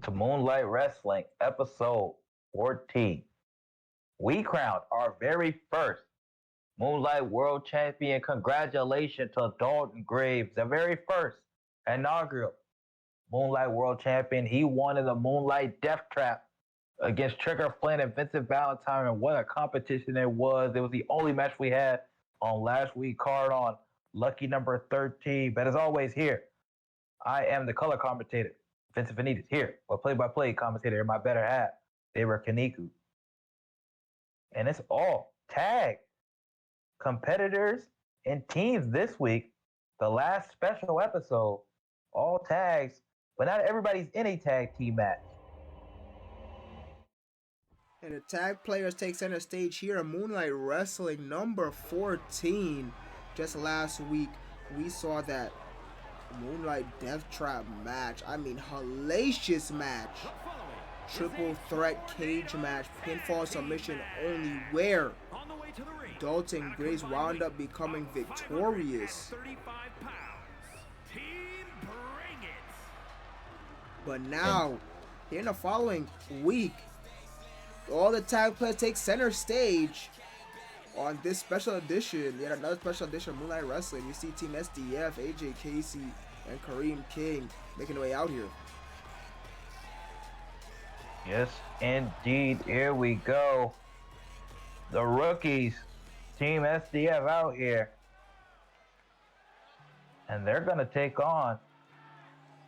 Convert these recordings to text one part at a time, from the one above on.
to Moonlight Wrestling, episode 14. We crowned our very first Moonlight World Champion. Congratulations to Dalton Graves, the very first inaugural Moonlight World Champion. He won in the Moonlight Death Trap against Trigger Flynn and Vincent Valentine, and what a competition it was. It was the only match we had on last week's card on lucky number 13. But as always, here, I am the color commentator, Vincent Vanitas, here, or play-by-play commentator, my better half, David Kaniku. And it's all tag competitors and teams this week. The last special episode, all tags, but not everybody's in a tag team match. And the tag players take center stage here in Moonlight Wrestling number 14. Just last week, we saw that Moonlight Death Trap match. I mean, hellacious match. Triple threat cage match. Pinfall submission only, where Dalton Graves wound up becoming victorious. But now, here in the following week, all the tag players take center stage on this special edition. Yet another special edition of Moonlight Wrestling. You see Team SDF, AJ Casey, and Kareem King making their way out here. Yes, indeed. Here we go. The rookies, Team SDF out here. And they're going to take on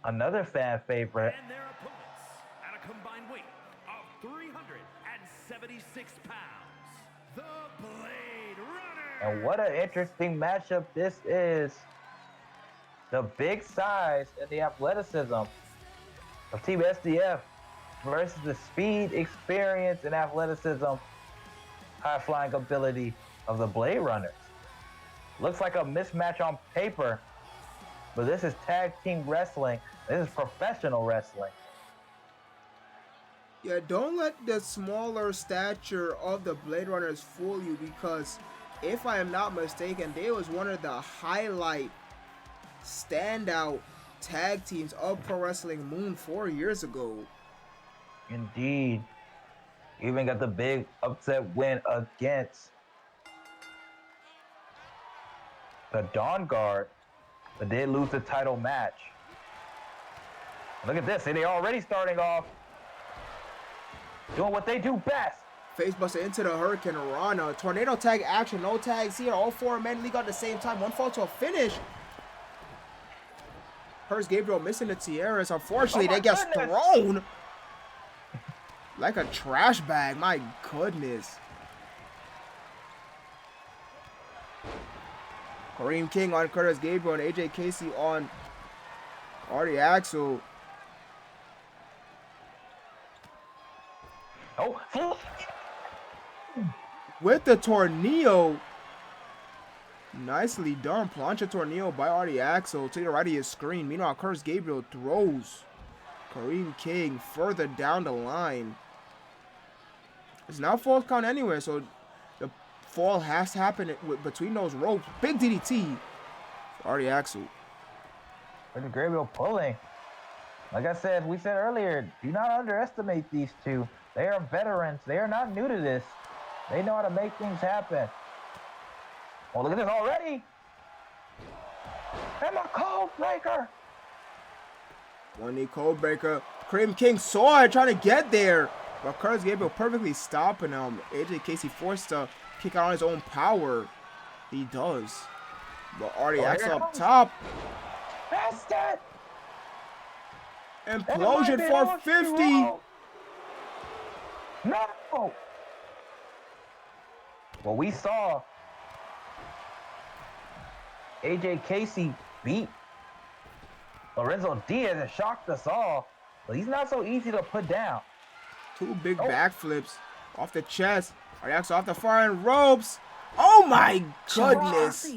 another fan favorite. And their opponents at a combined weight of 376 pounds, the Blade Runner. And what an interesting matchup this is. The big size and the athleticism of Team SDF versus the speed, experience, and athleticism, high-flying ability of the Blade Runners. Looks like a mismatch on paper, but this is tag team wrestling. This is professional wrestling. Yeah, don't let the smaller stature of the Blade Runners fool you, because if I am not mistaken, they was one of the highlight standout tag teams of Pro Wrestling Moon 4 years ago. Indeed. Even got the big upset win against the Dawn Guard, but did lose the title match. Look at this. They're already starting off doing what they do best. Facebuster into the Hurricane Rana. Tornado tag action. No tags here. All four men league at the same time. One fall to a finish. Hurst Gabriel missing the tiaras. Unfortunately, they get thrown like a trash bag. My goodness. Kareem King on Curtis Gabriel and AJ Casey on Artie Axel. Oh, with the tornado. Nicely done. Plancha tornado by Artie Axel to the right of his screen. Meanwhile, Curtis Gabriel throws Kareem King further down the line. It's now false count anyway, so the fall has to happen between those ropes. Big DDT for Artie Axel. Curtis Gabriel pulling. Like I said, we said earlier, do not underestimate these two. They are veterans. They are not new to this. They know how to make things happen. Oh, look at this already. And a cold breaker. One knee cold breaker. Kareem King saw it, trying to get there. But Curtis Gabriel perfectly stopping him. AJ Casey forced to kick out on his own power. He does. But Artie Axel up top. That's it. Implosion for 50. No. Well, we saw AJ Casey beat Lorenzo Diaz and shocked us all, but he's not so easy to put down. Two big backflips off the chest. Artie Axel off the far end ropes. Oh my goodness.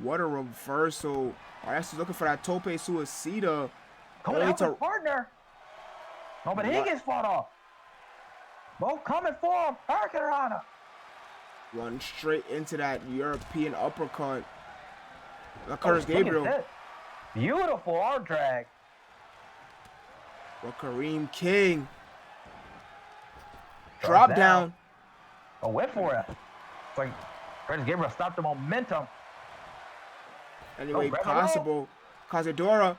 What a reversal. Artie Axel's looking for that tope suicida. Coming out with partner. No, but Higgins fought off. Both coming for him. Hurricane Rana. Run straight into that European uppercut. Curtis Gabriel. Beautiful arm drag. But Kareem King. First Drop down. Oh, went for it. It's like Curtis Gabriel stopped the momentum. Any way possible. Cazadora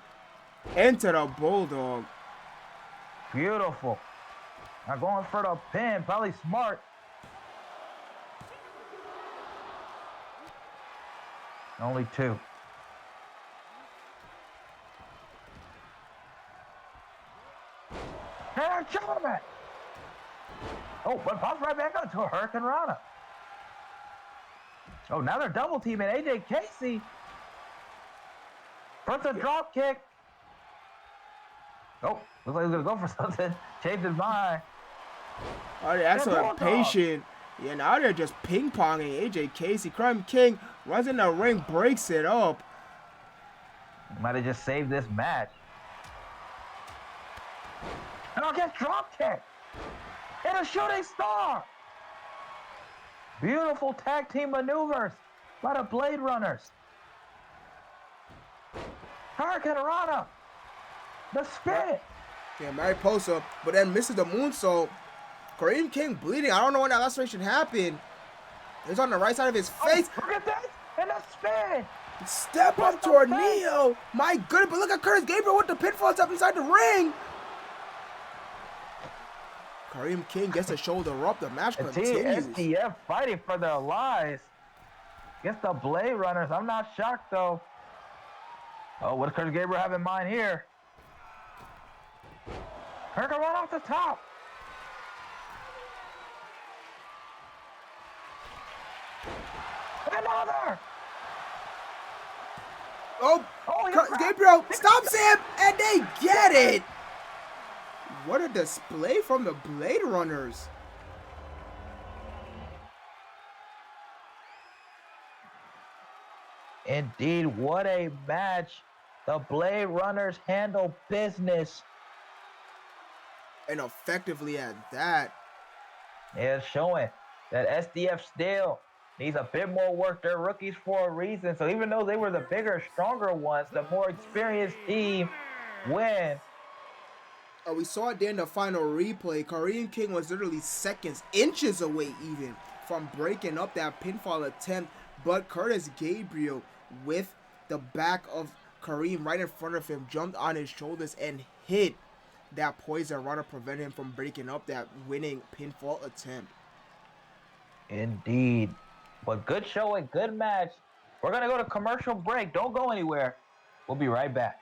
into the Bulldog. Beautiful. Now going for the pin. Probably smart. Only 2. And Gentlemen. Oh, but pops right back onto a Hurricane Rana. Oh, now they're double teaming AJ Casey. First a drop kick. Oh, looks like he's gonna go for something. Changed his mind. Oh, they're excellent patient. Yeah, now they're just ping-ponging AJ Casey. Kareem King runs in the ring, breaks it up. Might have just saved this match. And I'll get drop kick. And a shooting star. Beautiful tag team maneuvers by the Blade Runners. Hurricane Rana. The spin. Yeah, Mariposa, but then misses the moonsault. Kareem King bleeding. I don't know when that laceration happened. It's on the right side of his face. Oh, look at that. And a spin. Step up tornado. My goodness, but look at Curtis Gabriel with the pinfall step inside the ring. Kareem King gets a shoulder up. The match continues. STF fighting for their lives. Against the Blade Runners. I'm not shocked, though. Oh, what does Curtis Gabriel have in mind here? Hurricane right off the top. Another. Oh, Gabriel stops him, and they get it. What a display from the Blade Runners. Indeed, what a match. The Blade Runners handle business. And effectively at that. It's showing that SDF still needs a bit more work. They're rookies for a reason. So even though they were the bigger, stronger ones, the more experienced team win. We saw it there in the final replay. Kareem King was literally seconds, inches away even from breaking up that pinfall attempt. But Curtis Gabriel, with the back of Kareem right in front of him, jumped on his shoulders and hit that poison runner, prevent him from breaking up that winning pinfall attempt. Indeed. But good showing, good match. We're going to go to commercial break. Don't go anywhere. We'll be right back.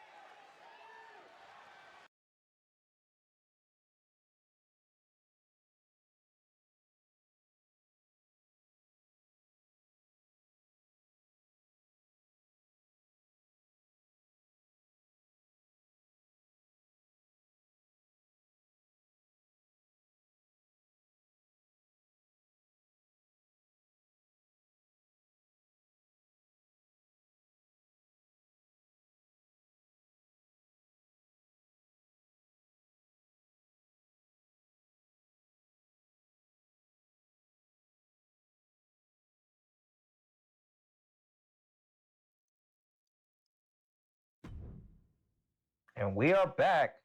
And we are back,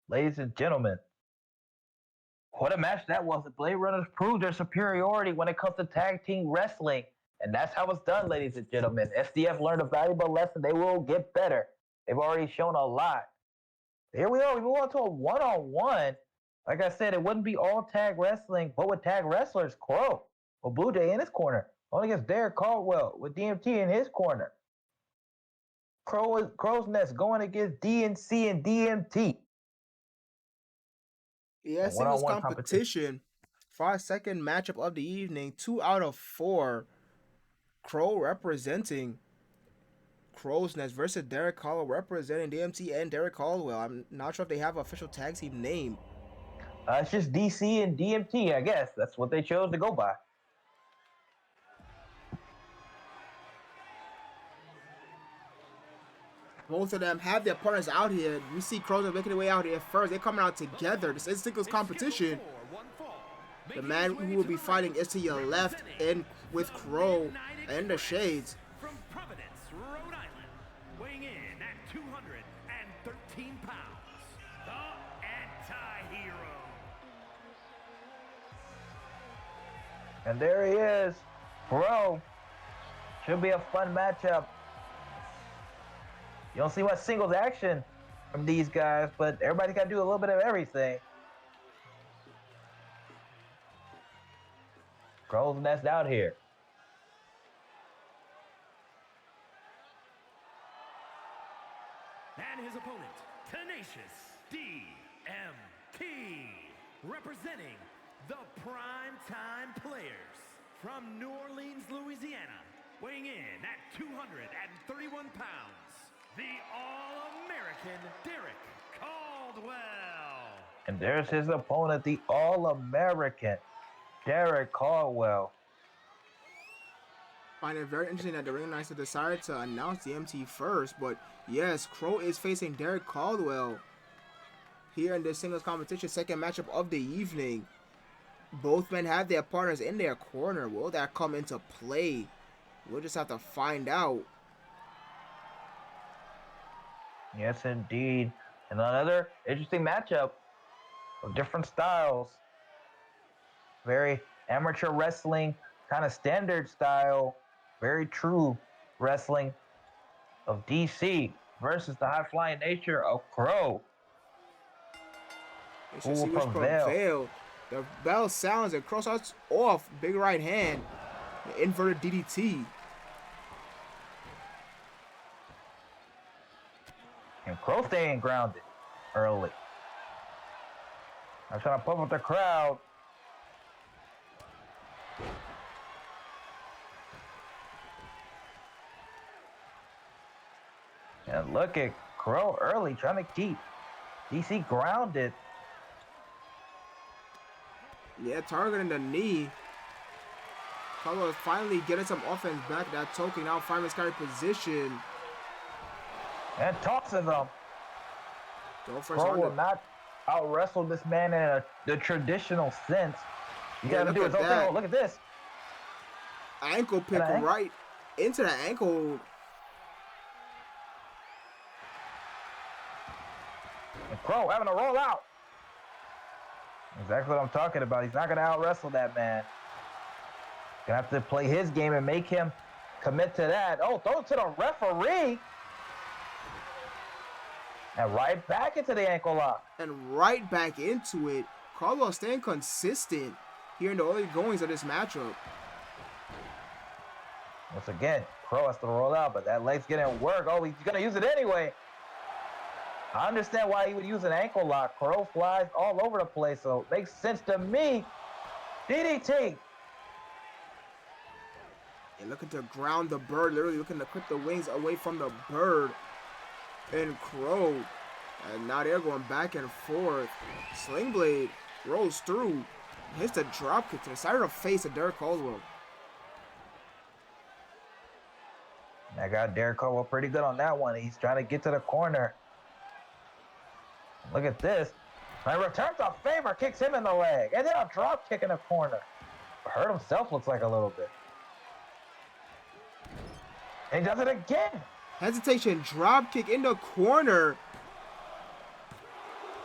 ladies and gentlemen. What a match that was. The Blade Runners proved their superiority when it comes to tag team wrestling. And that's how it's done, ladies and gentlemen. SDF learned a valuable lesson. They will get better. They've already shown a lot. Here we are. We move on to a one-on-one. Like I said, it wouldn't be all tag wrestling, but with tag wrestlers, Crow with Blue Jay in his corner. Only against Derek Caldwell with DMT in his corner. Crow's Nest going against DNC and DMT. Yeah, singles competition. 5-second matchup of the evening. 2 out of 4. Crow representing Crow's Nest versus Derek Caldwell representing DMT and Derek Caldwell. I'm not sure if they have an official tag team name. It's just DC and DMT, I guess. That's what they chose to go by. Both of them have their partners out here. We see Crows are making their way out here first. They're coming out together. This is singles competition. The man who will be fighting is to your left, and with Crow and the Shades. From Providence, Rhode Island, weighing in at 213 pounds, the And there he is. Bro. Should be a fun matchup. You don't see much singles action from these guys, but everybody's got to do a little bit of everything. Crow's nest out here. And his opponent, Tenacious DMT, representing the Primetime Players from New Orleans, Louisiana, weighing in at 231 pounds, the All-American Derek Caldwell. And there's his opponent, the All-American Derek Caldwell. I find it very interesting that the ring announcer decided to announce the MT first, but yes, Crow is facing Derek Caldwell here in this singles competition, second matchup of the evening. Both men have their partners in their corner. Will that come into play? We'll just have to find out. Yes, indeed. And another interesting matchup of different styles. Very amateur wrestling, kind of standard style, very true wrestling of DC versus the high-flying nature of Crow. Let's just see which prevail. The bell sounds and Crow starts off. Big right hand. The inverted DDT. And Crow staying grounded early. I'm trying to pump up the crowd. And look at Crow early trying to keep DC grounded. Yeah, targeting the knee. Caldwell is finally getting some offense back. That token now finally carry position. And tosses him. Crow will not out-wrestle this man in the traditional sense. You gotta do his own thing. Oh, look at this. Ankle pick right into the ankle. And Crow having a roll out. Exactly what I'm talking about. He's not going to out-wrestle that man. Going to have to play his game and make him commit to that. Oh, throw it to the referee. And right back into the ankle lock. And right back into it. Caldwell staying consistent here in the early goings of this matchup. Once again, Crow has to roll out, but that leg's getting work. Oh, he's going to use it anyway. I understand why he would use an ankle lock. Crow flies all over the place, so it makes sense to me. DDT. And looking to ground the bird, literally looking to clip the wings away from the bird. And Crow, and now they're going back and forth. Sling Blade rolls through, hits the drop kick to the side of the face of Derek Caldwell. I got Derek Caldwell pretty good on that one. He's trying to get to the corner. Look at this. And returns a favor, kicks him in the leg. And then a drop kick in the corner. Hurt himself, looks like a little bit. And he does it again. Hesitation, drop kick in the corner.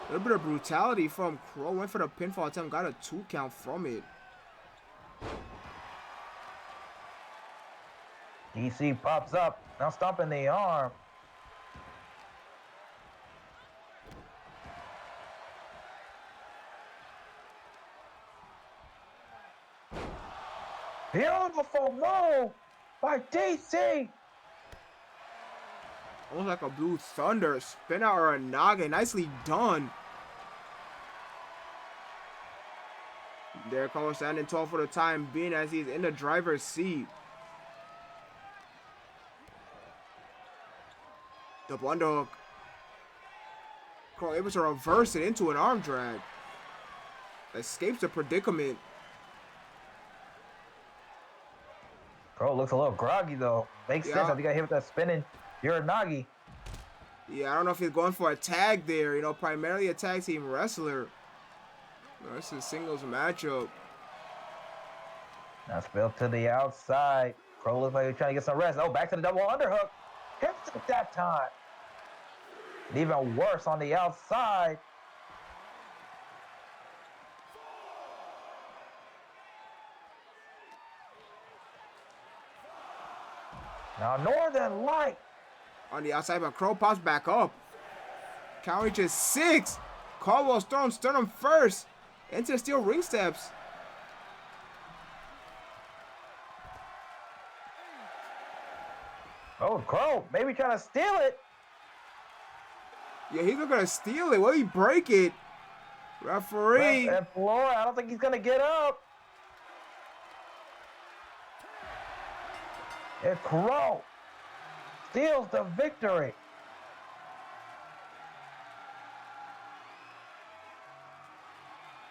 A little bit of brutality from Crow. Went for the pinfall attempt, got a 2 count from it. DC pops up, now stomping the arm. Beautiful move by DC. Almost like a blue thunder. Spin out or a noggin. Nicely done. Derek Caldwell standing tall for the time being as he's in the driver's seat. Double underhook. Crow able to reverse it into an arm drag. Escapes the predicament. Crow looks a little groggy though. Makes sense. I think I hit with that spinning Uranagi. Yeah, I don't know if he's going for a tag there. You know, primarily a tag team wrestler. No, this is a singles matchup. Now spilled to the outside. Crow looks like he's trying to get some rest. Oh, back to the double underhook. Hits it that time. And even worse on the outside. Now Northern Light. On the outside, but Crow pops back up. Count reaches 6. Caldwell Storm sternum first into the steel ring steps. Oh, Crow, maybe trying to steal it. Yeah, he's not gonna steal it. Will he break it? Referee. And Flora, I don't think he's gonna get up. And Crow steals the victory.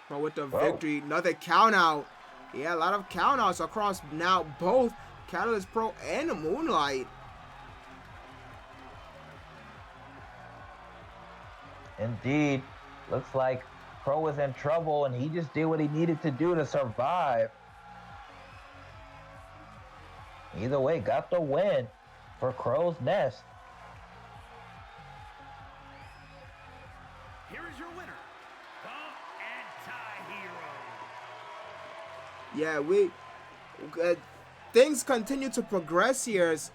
But with the victory, another count out. Yeah, a lot of count outs across now both Catalyst Pro and Moonlight. Indeed. Looks like Crow was in trouble and he just did what he needed to do to survive. Either way, got the win for Crow's Nest. Here is your winner, the Yeah, Anti-Hero. things continue to progress here as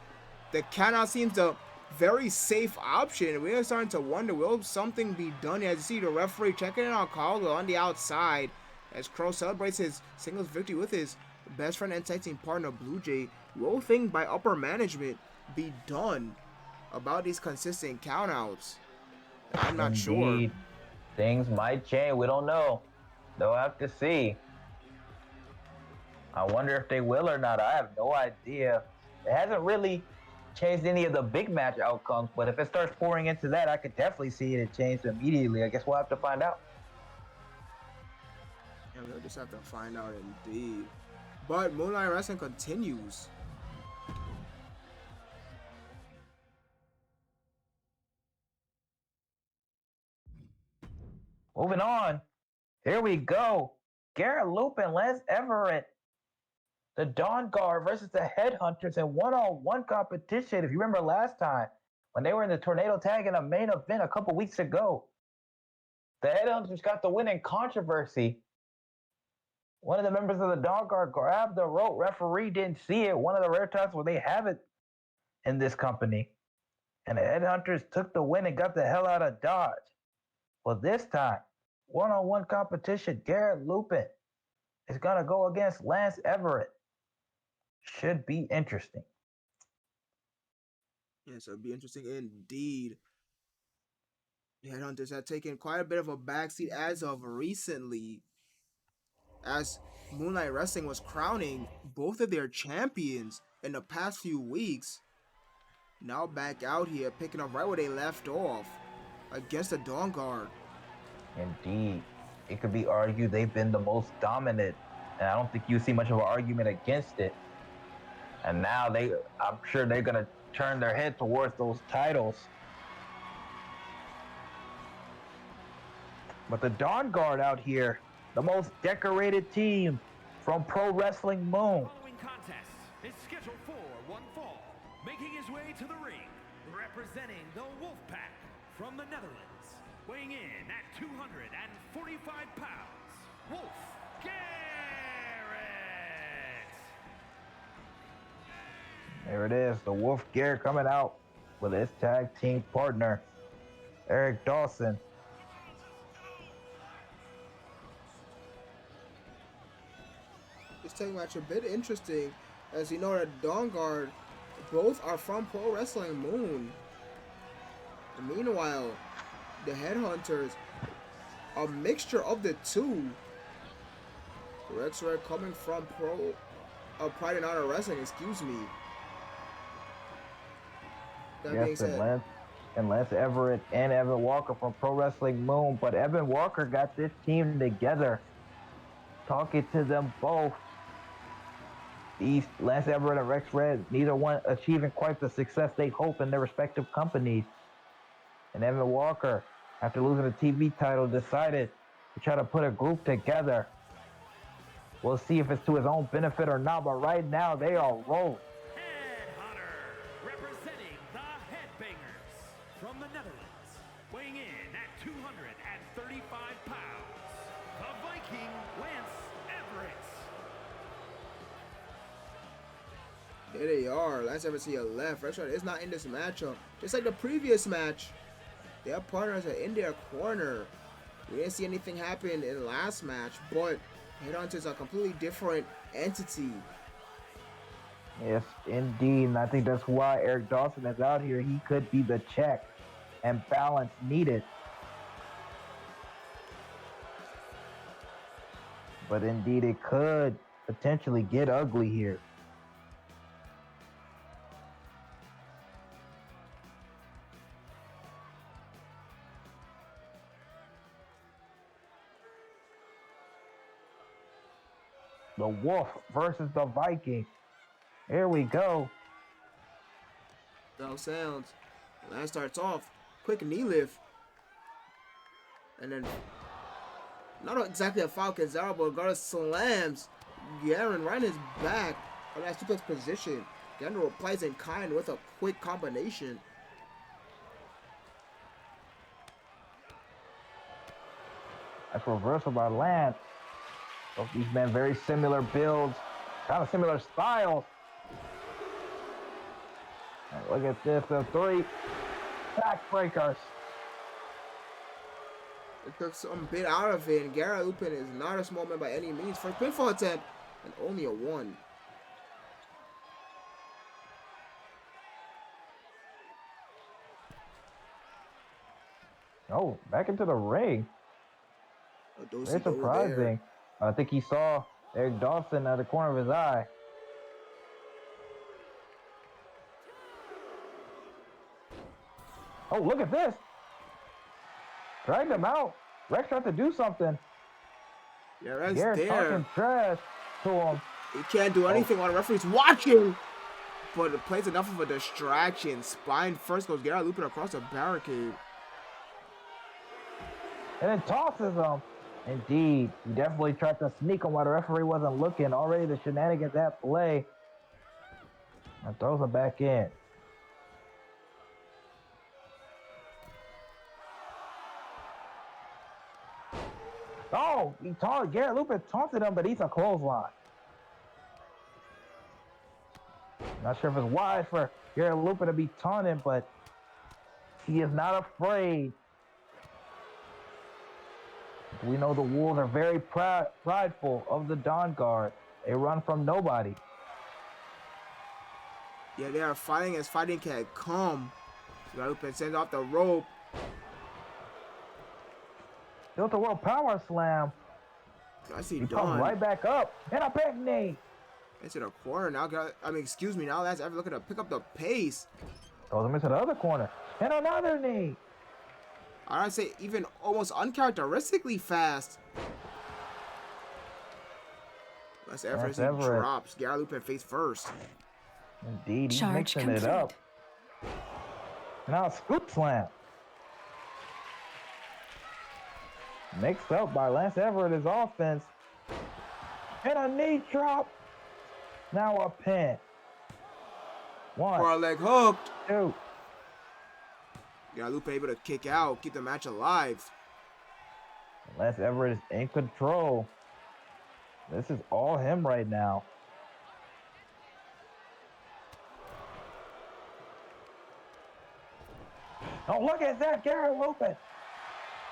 the count-out seems a very safe option. We are starting to wonder, will something be done here? As you see the referee checking in on Caldwell on the outside as Crow celebrates his singles victory with his best friend and tag team partner Blue Jay. Will things by upper management be done about these consistent countouts? I'm not sure. Things might change. We don't know. They'll have to see. I wonder if they will or not. I have no idea. It hasn't really changed any of the big match outcomes, but if it starts pouring into that, I could definitely see it change immediately. I guess we'll have to find out. Yeah, we'll just have to find out indeed. But Moonlight Wrestling continues. Moving on. Here we go. Garrett Loop and Lance Everett. The Dawn Guard versus the Headhunters in one-on-one competition. If you remember last time, when they were in the Tornado Tag in a main event a couple weeks ago, the Headhunters got the win in controversy. One of the members of the Dawn Guard grabbed the rope. Referee didn't see it. One of the rare times where they have it in this company. And the Headhunters took the win and got the hell out of Dodge. Well, this time, one-on-one competition, Garrett Lupin is going to go against Lance Everett. Should be interesting. Yes, it'll be interesting indeed. The Headhunters have taken quite a bit of a backseat as of recently, as Moonlight Wrestling was crowning both of their champions in the past few weeks. Now back out here, picking up right where they left off against the Dawn Guard. Indeed. It could be argued they've been the most dominant, and I don't think you see much of an argument against it. And now I'm sure they're going to turn their head towards those titles. But the Dawn Guard out here, the most decorated team from Pro Wrestling Moon. Following contest is scheduled for one fall. Making his way to the ring, representing the Wolfpack from the Netherlands, weighing in at 245 pounds, Wolf Garrett. There it is, the Wolf Garrett coming out with his tag team partner, Eric Dawson. This tag match a bit interesting, as you know that Dawn Guard both are from Pro Wrestling Moon. And meanwhile, the Headhunters, a mixture of the two. Rex Red coming from Pride and Honor Wrestling, excuse me. That being Yes, said, and Lance Everett and Evan Walker from Pro Wrestling Moon. But Evan Walker got this team together. Talking to them both. Lance Everett and Rex Red, neither one achieving quite the success they hope in their respective companies. And Evan Walker, after losing the TV title, decided to try to put a group together. We'll see if it's to his own benefit or not, but right now they are rolling. Headhunter, representing the Headbangers from the Netherlands, weighing in at 235 pounds, the Viking Lance Everett. the Here they are. Lance Everett to your left. Rexshot is not in this matchup. Just like the previous match, their partners are in their corner. We didn't see anything happen in the last match, but Headhunters are a completely different entity. Yes, indeed. And I think that's why Eric Dawson is out here. He could be the check and balance needed. But indeed, it could potentially get ugly here. The Wolf versus the Viking. Here we go. Bell sounds. Lance starts off. Quick knee lift. And then, not exactly a Falcon Zara, but Garza slams Garen right in his back. On that suplex position. Garen replies in kind with a quick combination. That's reversal by Lance. Both these men very similar builds, kind of similar styles. And look at this, the 3 backbreakers. It took some bit out of it, and Garrett Lupin is not a small man by any means. First pinfall attempt, and only a 1. Oh, back into the ring. Very surprising. I think he saw Eric Dawson at the corner of his eye. Oh, look at this. Dragged him out. Rex tried to do something. Yeah, Rex Garrett talking trash to him. He can't do anything while the referee's watching. But it plays enough of a distraction. Spine first goes Garrett Lupin across the barricade. And then tosses him. Indeed, he definitely tried to sneak him while the referee wasn't looking. Already the shenanigans at play. And throws him back in. Oh, Garrett Lupin taunted him, but he's a clothesline. Not sure if it's wise for Garrett Lupin to be taunted, but he is not afraid. We know the Wolves are very prideful of the Dawn Guard. They run from nobody. Yeah, they are fighting as fighting can come. Lupin sends off the rope. Built a world power slam. I see he Dawn. comes right back up. And a back knee. Into the corner now. Now that's ever looking to pick up the pace. Throws him into the other corner. And another knee. I'd say even almost uncharacteristically fast. Lance Everett drops. Garrett Lupin face first. Indeed, he's mixing it up. Now a scoop slam. Mixed up by Lance Everett, his offense. And a knee drop. Now a pin. 1. For a leg hooked. 2. Lupin able to kick out, keep the match alive. Lance Everett is in control. This is all him right now. Oh, look at that, Garrett Lupin.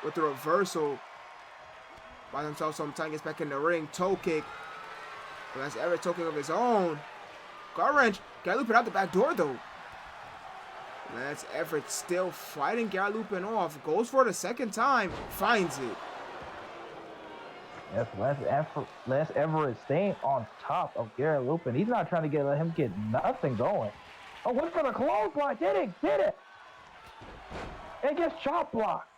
With the reversal. By himself, sometime gets back in the ring. Toe kick. Lance Everett toe kick of his own. Guard wrench. Garrett Lupin out the back door though. Lance Everett still fighting Garrett Lupin off. Goes for it a second time. Finds it. Yes, Lance Everett staying on top of Garrett Lupin. He's not trying to let him get nothing going. Oh, went for the clothesline. Did it. And gets chop blocked.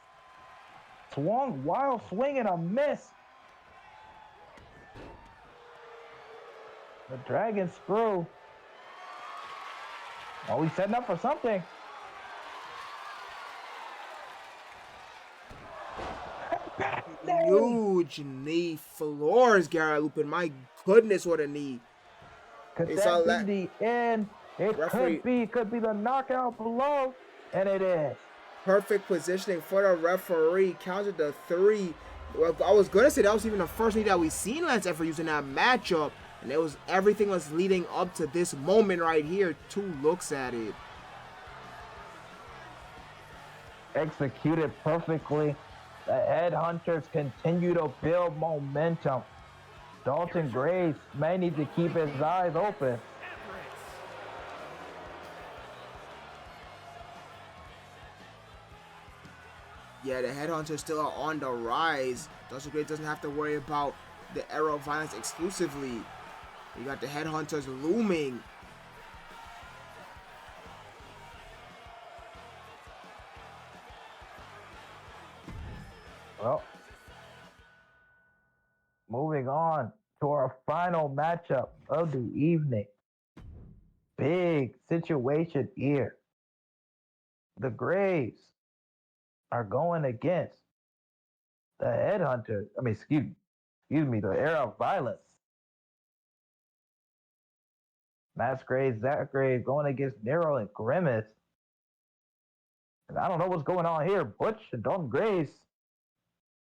Swung, wild swing and a miss. The Dragon Screw. Oh, he's setting up for something. Huge knee floors Garrett Lupin. My goodness, what a knee. Could that be the end? It could be the knockout blow. And it is. Perfect positioning for the referee. Counted the 3. Well, I was going to say that was even the first knee that we seen Lance Everett using that matchup. And everything was leading up to this moment right here. 2 looks at it. Executed perfectly. The Headhunters continue to build momentum. Dalton Grace may need to keep his eyes open. Yeah, the Headhunters still are on the rise. Dalton Grace doesn't have to worry about the Era of Violence exclusively. You got the Headhunters looming. Well, moving on to our final matchup of the evening. Big situation here. The Graves are going against the Headhunters. Excuse me, the Era of Violence. Matt Graves, Zach Graves going against Nero and Grimace. And I don't know what's going on here. Butch and Dalton Grace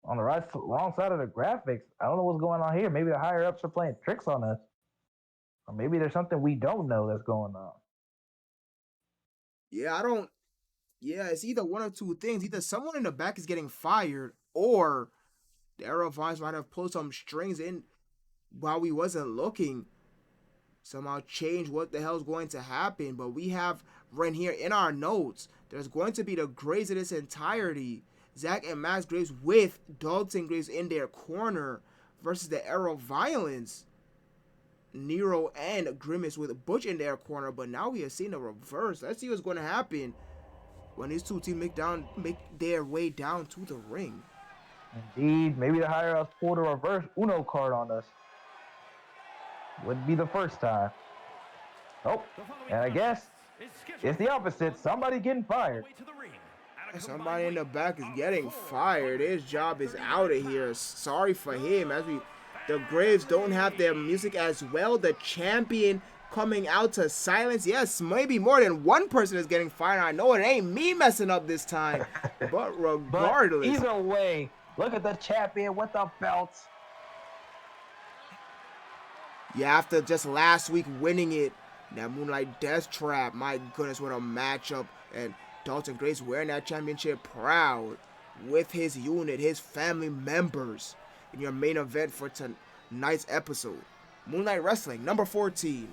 on the wrong side of the graphics. I don't know what's going on here. Maybe the higher ups are playing tricks on us. Or maybe there's something we don't know that's going on. Yeah, it's either one of 2 things. Either someone in the back is getting fired, or the Era of Violence might have pulled some strings in while we wasn't looking. Somehow change what the hell's going to happen. But we have right here in our notes, there's going to be the Graves in its entirety. Zach and Max Graves with Dalton Graves in their corner versus the Era of Violence. Nero and Grimace with Butch in their corner. But now we have seen the reverse. Let's see what's going to happen when these 2 teams make their way down to the ring. Indeed, maybe the higher ups pulled a reverse Uno card on us. Wouldn't be the first time. Oh, and I guess it's the opposite. Somebody getting fired. Somebody in the back is getting fired. His job is out of here. Sorry for him. The Graves don't have their music as well. The champion coming out to silence. Yes, maybe more than one person is getting fired. I know it ain't me messing up this time. But regardless. But either way, look at the champion with the belts. Yeah, after just last week winning it, that Moonlight Death Trap, my goodness, what a matchup. And Dalton Grace wearing that championship proud with his unit, his family members in your main event for tonight's episode. Moonlight Wrestling, number 14.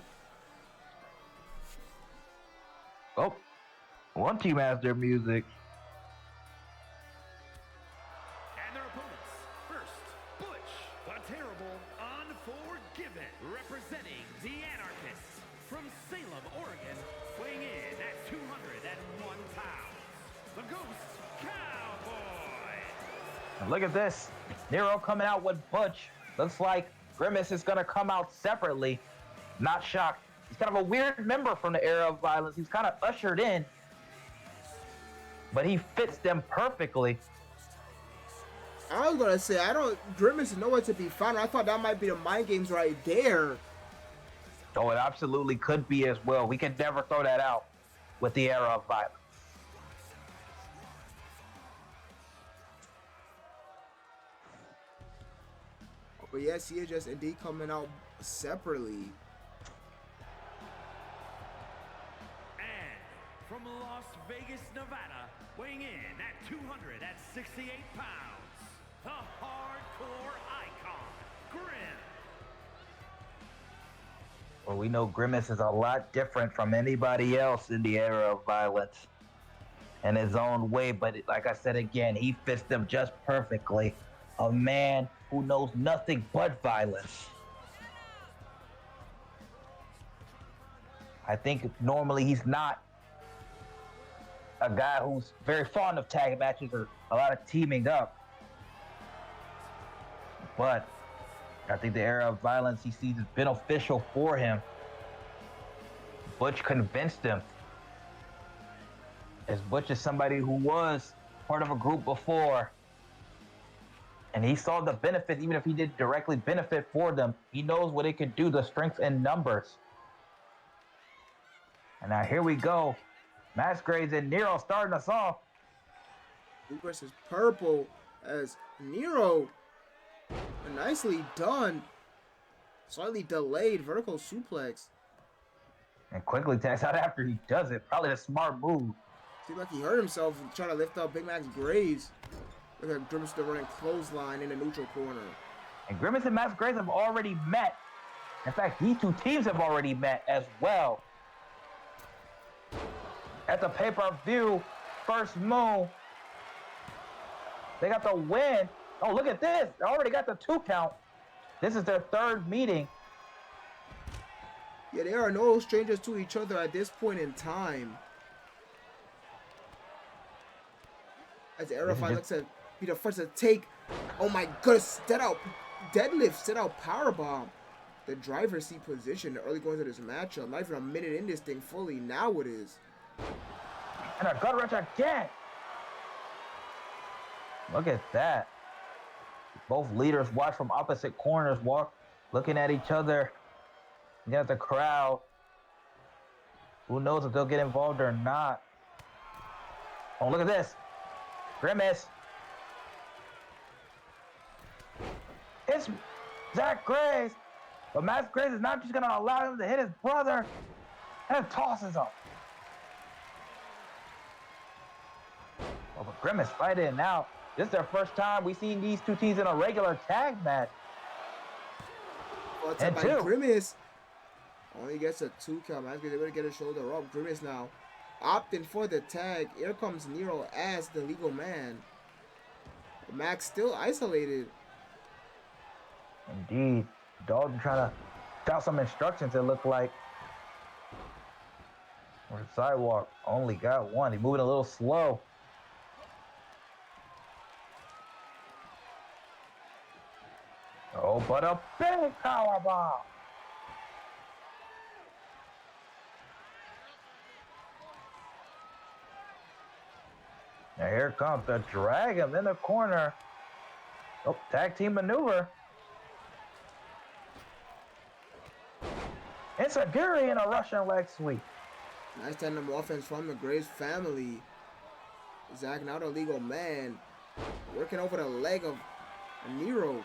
Oh, one team has their music. And their opponents, first, Butch, the Terrible, Unforgiven, representing the Anarchists from Salem, Oregon, weighing in at 201 pounds, the Ghost Cowboy. And look at this. Nero coming out with Butch. Looks like Grimace is going to come out separately. Not shocked. He's kind of a weird member from the Era of Violence. He's kind of ushered in. But he fits them perfectly. I was going to say, Grimace is nowhere to be found. I thought that might be the mind games right there. Oh, it absolutely could be as well. We could never throw that out with the Era of Violence. But yes, he is just indeed coming out separately. And from Las Vegas, Nevada, weighing in at 268 pounds, the hardcore icon, Grim. Well, we know Grimace is a lot different from anybody else in the Era of Violence in his own way. But like I said again, he fits them just perfectly. A man who knows nothing but violence. I think normally he's not a guy who's very fond of tag matches or a lot of teaming up. But I think the Era of Violence he sees is beneficial for him. Butch convinced him. As Butch is somebody who was part of a group before. And he saw the benefit, even if he didn't directly benefit for them. He knows what it could do, the strength in numbers. And now here we go. Masquerades and Nero starting us off. Blue versus purple as Nero, nicely done. Slightly delayed vertical suplex. And quickly tags out after he does it. Probably a smart move. Seems like he hurt himself trying to lift up Big Max Graves. Look at Grimace still running clothesline in the neutral corner. And Grimace and Max Graves have already met. In fact, these two teams have already met as well. At the pay-per-view, First Moon. They got the win. Oh, look at this. They already got the 2 count. This is their 3rd meeting. Yeah, they are no strangers to each other at this point in time. As Arafai looks to be the first to take. Oh my goodness, deadlift, set out powerbomb. The driver's seat position early going into this matchup. Not even a minute in this thing fully. Now it is. And a gut wrench again. Look at that. Both leaders watch from opposite corners, looking at each other. You got the crowd. Who knows if they'll get involved or not. Oh, look at this. Grimace. It's Zach Graves. But Max Graves is not just going to allow him to hit his brother. And tosses him. Oh, but Grimace fighting now. This is their first time we've seen these two teams in a regular tag match. Well, and by Grimace only gets a 2 count. Max Graves able to get his shoulder up. Grimace now opting for the tag. Here comes Nero as the legal man. But Max still isolated. Indeed. Dalton trying to shout some instructions, it looked like. On the sidewalk, only got one. He's moving a little slow. Oh, but a big power bomb. Now here comes the Dragon in the corner. Oh, tag team maneuver. It's a Guri and a Russian leg sweep. Nice tandem offense from the Graves family. Zach now the legal man. Working over the leg of Nero.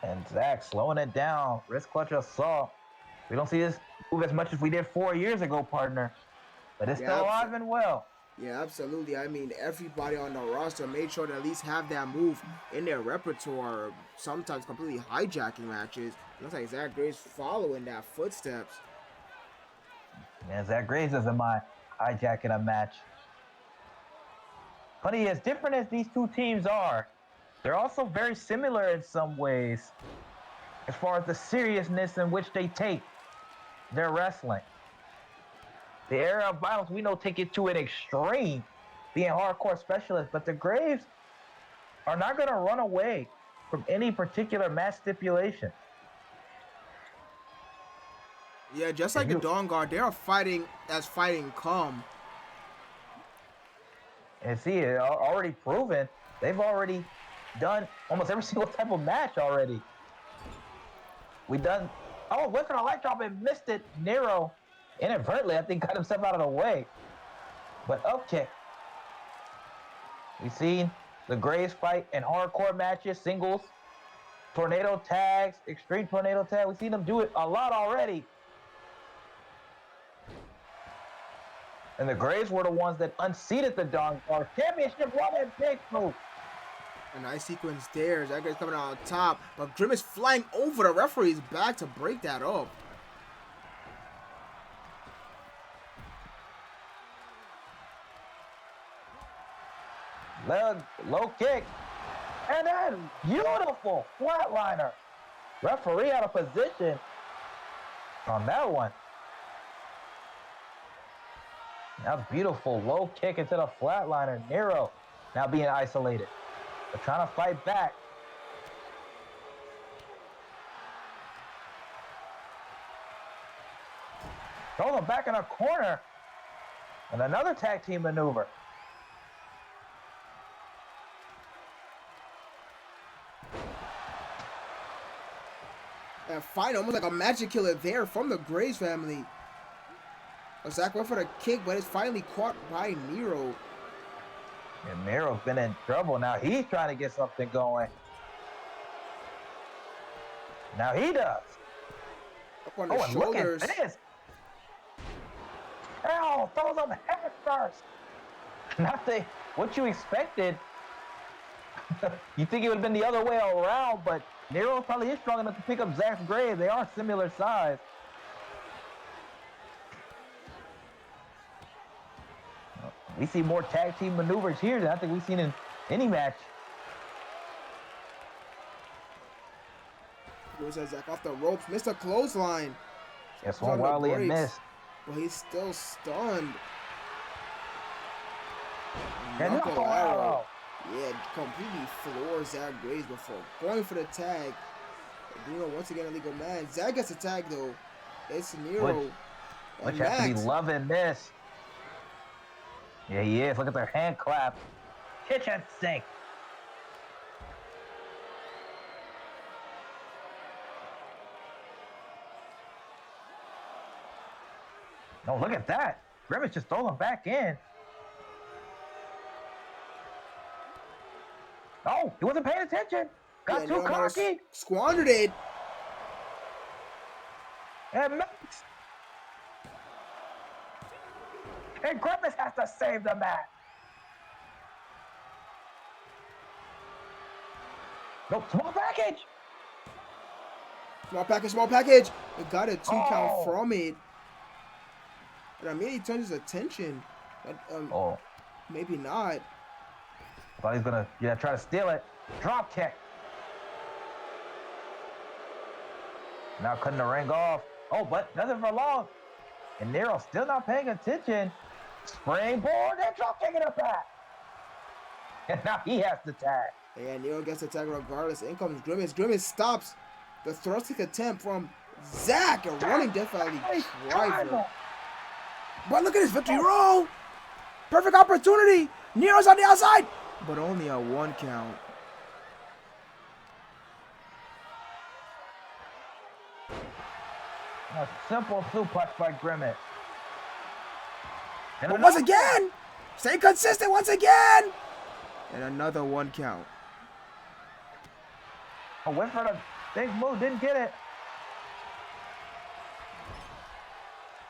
And Zach slowing it down. Wrist clutch assault. We don't see this move as much as we did 4 years ago, partner. But it's still alive and well. Yeah, absolutely. I mean, everybody on the roster made sure to at least have that move in their repertoire. Sometimes completely hijacking matches. Looks like Zach Graves following that footsteps. Yeah, Zach Graves isn't my hijacking a match. Funny, as different as these two teams are, they're also very similar in some ways as far as the seriousness in which they take their wrestling. The era of violence, we know, take it to an extreme, being hardcore specialists, but the Graves are not going to run away from any particular match stipulation. Yeah, just like the Dawn Guard, they are fighting as fighting come. And see, already proven, they've already done almost every single type of match already. We done, oh, went for the light drop and missed it. Nero inadvertently, I think, got himself out of the way. But okay. We've seen the Graves fight in hardcore matches, singles, tornado tags, extreme tornado tag. We've seen them do it a lot already. And the Graves were the ones that unseated the Dawn Guard Championship. What a big move. A nice sequence there. Zach Graves coming out on top. But Grimace flying over the referee's back to break that up. Leg, low kick, and then beautiful flatliner. Referee out of position on that one. Now beautiful low kick into the flatliner. Nero now being isolated. They're trying to fight back. Throw them back in a corner. And another tag team maneuver. That fight almost like a magic killer there from the Graves family. Zach went for the kick, but it's finally caught by Nero. And Nero's been in trouble. Now he's trying to get something going. Now he does. Up on the And look shoulders. at this. Ow, throws him head first. Nothing. What you expected. You think it would have been the other way around, but Nero probably is strong enough to pick up Zach's grave. They are similar size. We see more tag team maneuvers here than I think we've seen in any match. Goes Zach off the ropes, missed a clothesline. Yes, one wildly and missed. But he's still stunned. Knuckle arrow. Yeah, completely floors Zach Graves before going for the tag. Bruno once again a legal man. Zach gets a tag though. It's Nero. Which has to be loving this. Yeah, he is. Look at their hand clap. Kitchen sink. No, look at that. Grimace just throws him back in. Oh, he wasn't paying attention. Got too cocky. Squandered it. And Max. And Grimace has to save the match. No, small package. Small package. It got a 2 count from it. And I mean, he turns his attention. But, maybe not. Thought he's gonna try to steal it. Drop kick. Now cutting the ring off. Oh, but nothing for long. And Nero still not paying attention. Springboard and drop kicking it back. And now he has to tag. Yeah, Nero gets the tag regardless. In comes Grimace. Grimace stops the thrust kick attempt from Zach. A running Death Valley driver. But look at his victory roll. Perfect opportunity. Nero's on the outside. But only a 1 count. A simple suplex by Grimace. But once again, stay consistent once again. And another 1 count. Went for the big move, didn't get it.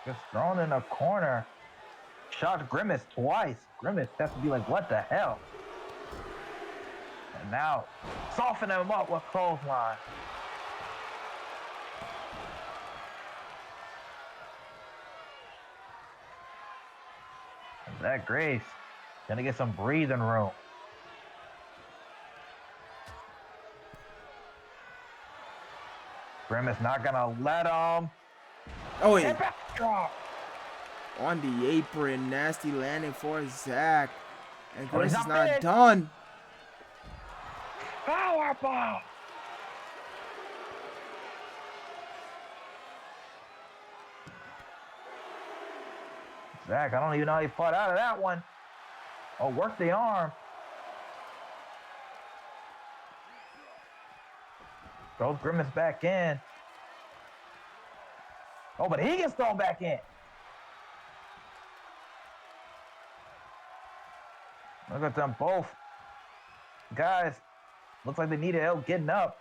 Just thrown in a corner. Shot Grimace twice. Grimace has to be like, what the hell? And now, soften him up with clothesline. And Zach Graves gonna get some breathing room. Grimace not gonna let him. Oh, yeah. On the apron, nasty landing for Zach. And Grimace is not done. Powerbomb. Zach, I don't even know how he fought out of that one. Oh, work the arm. Throws Grimace back in. Oh, but he gets thrown back in. Look at them both. Guys, looks like they needed help getting up.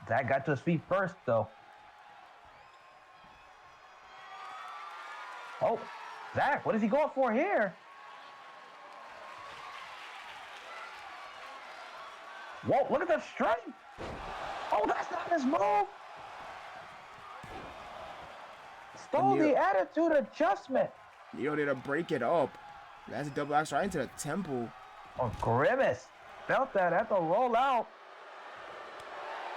Zach got to his feet first, though. Oh, Zach, what is he going for here? Whoa, look at the strength. Oh, that's not his move. Stole the attitude adjustment. Neo did to break it up. That's a double axe right into the temple. Oh, Grimace felt that at the rollout.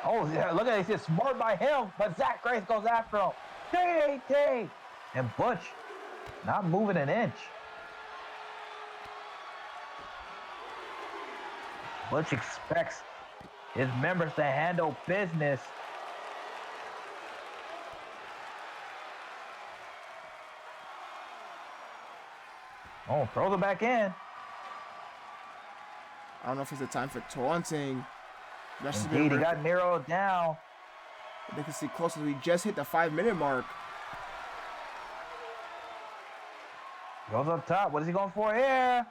Oh, yeah, look at it. He's smart by him, but Zach Grace goes after him. DDT. And Butch not moving an inch. Butch expects his members to handle business. Oh, throws it back in. I don't know if it's the time for taunting. Indeed, he got narrowed down. They can see closer. We just hit the 5-minute mark. Goes up top. What is he going for here?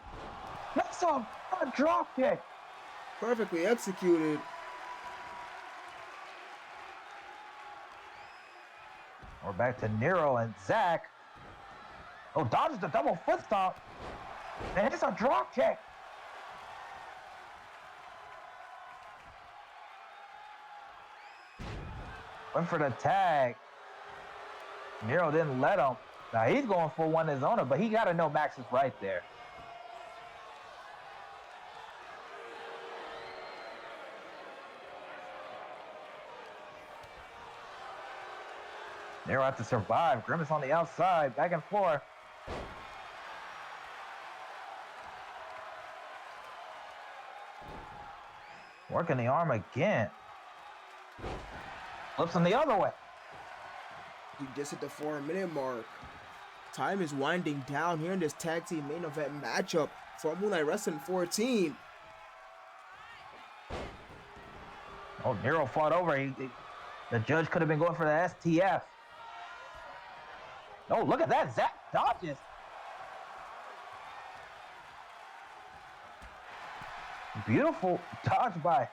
That's a drop kick. Perfectly executed. We're back to Nero and Zach. Oh, dodges the double foot stomp. And it's a drop kick. Went for the tag. Nero didn't let him. Now he's going for one of his own, but he got to know Max is right there. Nero has to survive. Grimace on the outside, back and forth. Working the arm again. Flips him the other way. You just hit the 4-minute mark. Time is winding down here in this tag team main event matchup for Moonlight Wrestling 14. Oh, Nero fought over. The judge could have been going for the STF. Oh, look at that. Zach dodges. Beautiful dodge by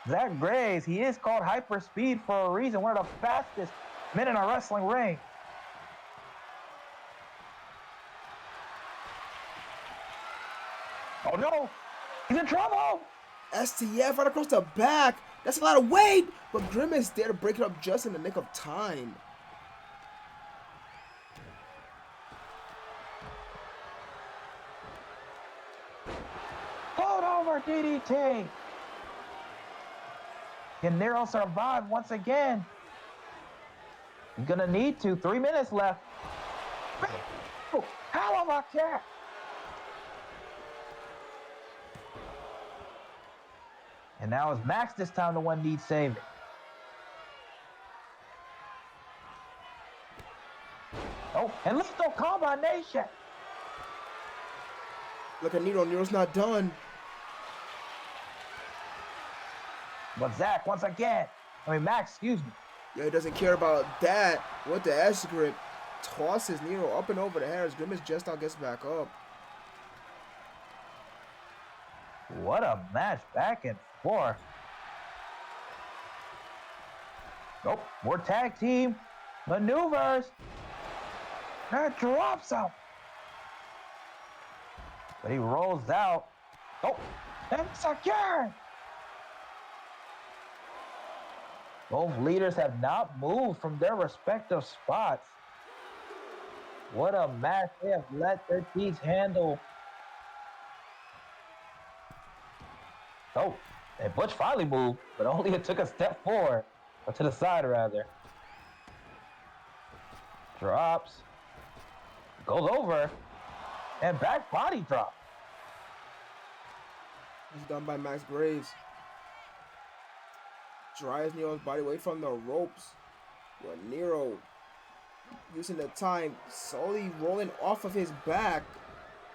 Zach Graves. He is called hyper speed for a reason. One of the fastest men in a wrestling ring. Oh no, he's in trouble. STF right across the back. That's a lot of weight, but Grimace there to break it up just in the nick of time. Float over DDT. Can Nero survive once again? He's gonna need to. 3 minutes left. Oh, hell of a kick. And now it's Max this time the one needs saving. Oh, and lethal combination. Look at Nero. Nero's not done. But Zach, once again, Max, excuse me. Yeah, he doesn't care about that. What the S grip. Tosses Nero up and over the head as Grimace just now gets back up. What a match, back and forth. Nope, more tag team maneuvers. That drops him. But he rolls out. Oh, and secure. Both leaders have not moved from their respective spots. What a match. They have let their teams handle. Oh, and Butch finally moved, but only it took a step forward, or to the side rather. Drops, goes over, and back body drop. It's done by Max Graves. Drives Nero's body away from the ropes. Where Nero, using the time, slowly rolling off of his back.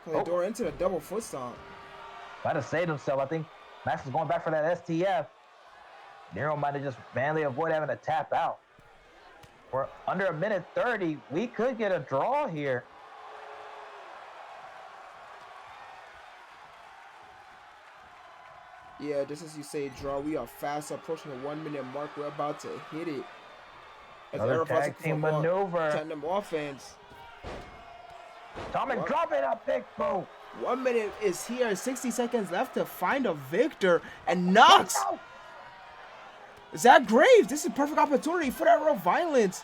The door into the double foot stomp. Might have saved himself. I think Max is going back for that STF. Nero might have just manly avoided having to tap out. We're under a minute 30. We could get a draw here. Yeah, just as you say, draw. We are fast approaching the 1 minute mark. We're about to hit it. As another tag team maneuver. Tandem offense. Tommy dropping a big boot. 1 minute is here. 60 seconds left to find a victor. And knocks Zach Graves. This is a perfect opportunity for that real violence.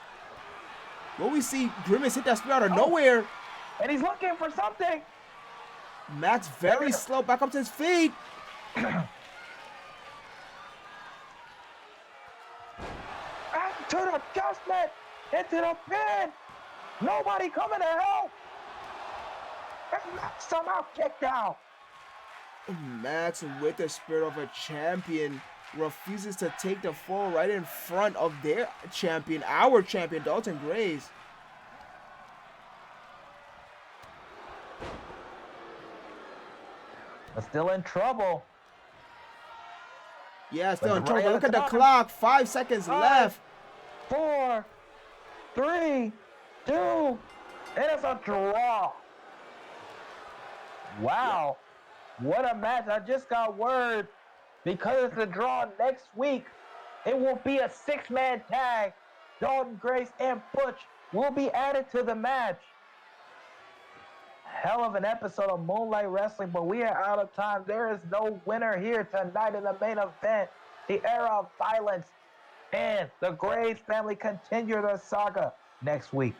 Will we see Grimace hit that spear out of nowhere? And he's looking for something. Max very slow back up to his feet. To the adjustment, into the pin. Nobody coming to help. And Max somehow kicked out. Max, with the spirit of a champion, refuses to take the fall right in front of their champion, our champion, Dalton Graves. But still in trouble. Yeah, still in trouble. Look at the clock. 5 seconds left. 4, 3, 2, and it's a draw. Wow, what a match. I just got word because it's a draw next week. It will be a 6-man tag. Dalton Grace and Butch will be added to the match. Hell of an episode of Moonlight Wrestling, but we are out of time. There is no winner here tonight in the main event. The era of violence and the Graves family continue their saga next week.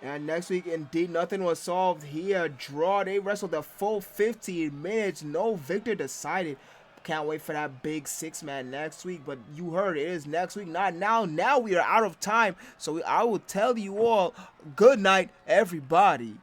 And next week, indeed, nothing was solved here. Draw. They wrestled the full 15 minutes. No victor decided. Can't wait for that big 6-man next week. But you heard it is next week, not now. Now we are out of time. So I will tell you all, good night, everybody.